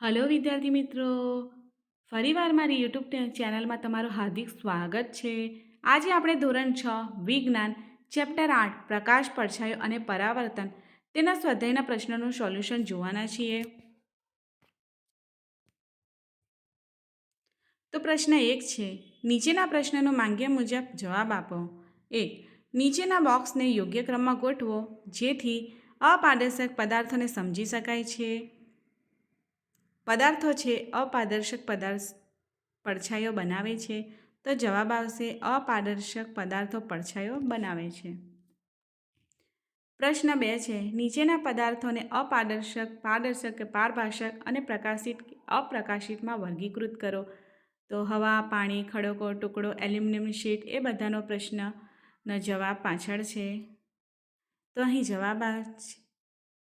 Hello વિદ્યાર્થી મિત્રો, ફરીવાર મારી યુટ્યુબ ચેનલમાં તમારું હાર્દિક સ્વાગત છે. આજે આપણે ધોરણ 6 વિજ્ઞાન ચેપ્ટર 8 પ્રકાશ પડછાયો અને પરાવર્તન તેના સ્વાધ્યાયના પ્રશ્નોનું સોલ્યુશન જોવાના છીએ. તો પ્રશ્ન 1 છે, નીચેના પ્રશ્નનો માંગ્યા મુજબ જવાબ આપો. 1. નીચેના બોક્સને યોગ્ય ક્રમમાં ગોઠવો જેથી અપારદર્શક પદાર્થોને સમજી શકાય છે. પદાર્થો છે અપારદર્શક પડછાયો બનાવે છે, તો જવાબ આવશે અપારદર્શક પદાર્થો પડછાયો બનાવે છે. પ્રશ્ન 2 છે, નીચેના પદાર્થોને અપારદર્શક, પારદર્શક કે પારભાષક અને પ્રકાશિત કે અપ્રકાશિતમાં વર્ગીકૃત કરો. તો હવા, પાણી, ખડકો, ટુકડો, એલ્યુમિનિયમની શીટ એ બધાનો પ્રશ્નનો જવાબ પાછળ છે. તો અહીં જવાબ છે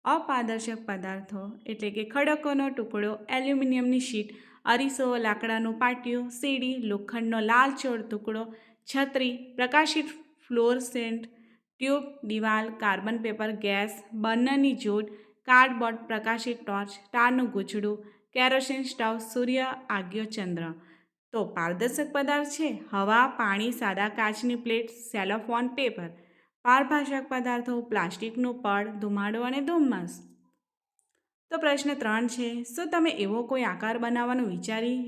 અપારદર્શક પદાર્થો એટલે કે ખડકોનો ટુકડો, એલ્યુમિનિયમની શીટ, અરીસો, લાકડાનું પાટિયું, સીડી, લોખંડનો લાલચોળ ટુકડો, છત્રી, પ્રકાશિત ફ્લોરસેન્ટ ટ્યુબ, દિવાલ, કાર્બન પેપર, ગેસ, બર્નરની જોડ, કાર્ડબોર્ડ, પ્રકાશિત ટોર્ચ, તારનું ગૂંચળું, કેરોસીન સ્ટવ, સૂર્ય, આગ્યો, ચંદ્ર. તો પારદર્શક પદાર્થ છે હવા, પાણી, સાદા કાચની પ્લેટ, સેલોફોન પેપર. પારભાષક પદાર્થો પ્લાસ્ટિકનું પડ, ધુમાડો અને ધુમ્મસ. તો પ્રશ્ન 3 છે, શું તમે એવો કોઈ આકાર બનાવવાનું વિચારી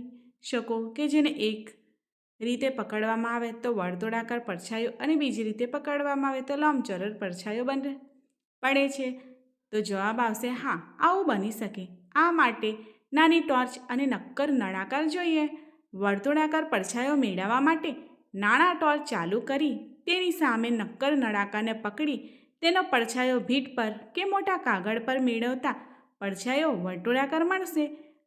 શકો કે જેને એક રીતે પકડવામાં આવે તો વર્તુળાકાર પડછાયો અને બીજી રીતે પકડવામાં આવે તો લંબચોરસ પડછાયો પડે છે? તો જવાબ આવશે હા, આવું બની શકે. આ માટે નાની ટોર્ચ અને નક્કર નળાકાર જોઈએ. વર્તુળાકાર પડછાયો મેળવવા માટે નાના ટોર્ચ ચાલુ કરી તેની સામે નક્કર નળાકારને પકડી તેનો પડછાયો ભીંત પર કે મોટા કાગળ પર મેળવતા પડછાયો વર્તુળાકાર મળશે.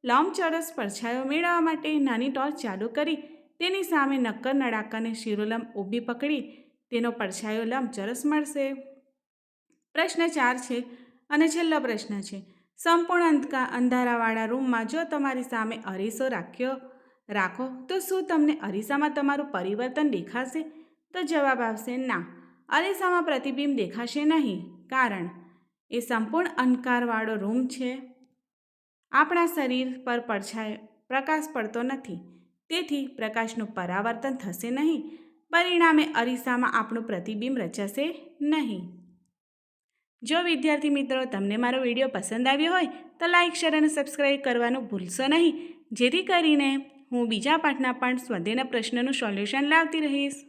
લંબચોરસ પડછાયો મેળવવા માટે નાની ટોર્ચ ચાલુ કરી તેની સામે નક્કર નળાકારને શિરોલંબ ઊભી પકડી તેનો પડછાયો લંબચોરસ મળશે. પ્રશ્ન 4 છે અને છેલ્લો પ્રશ્ન છે, સંપૂર્ણ અંધારાવાળા રૂમમાં જો તમારી સામે અરીસો રાખો તો શું તમને અરીસામાં તમારું પરિવર્તન દેખાશે? તો જવાબ આવશે ના, અરીસામાં પ્રતિબિંબ દેખાશે નહીં, કારણ એ સંપૂર્ણ અંધકારવાળો રૂમ છે. આપણા શરીર પર પ્રકાશ પડતો નથી, તેથી પ્રકાશનું પરાવર્તન થશે નહીં, પરિણામે અરીસામાં આપણું પ્રતિબિંબ રચાશે નહીં. જો વિદ્યાર્થી મિત્રો તમને મારો વિડીયો પસંદ આવ્યો હોય તો લાઇક, શેર અને સબસ્ક્રાઈબ કરવાનું ભૂલશો નહીં, જેથી કરીને હું બીજા પાઠના પણ સ્વાધ્યાયના પ્રશ્નનું સોલ્યુશન લાવતી રહીશ.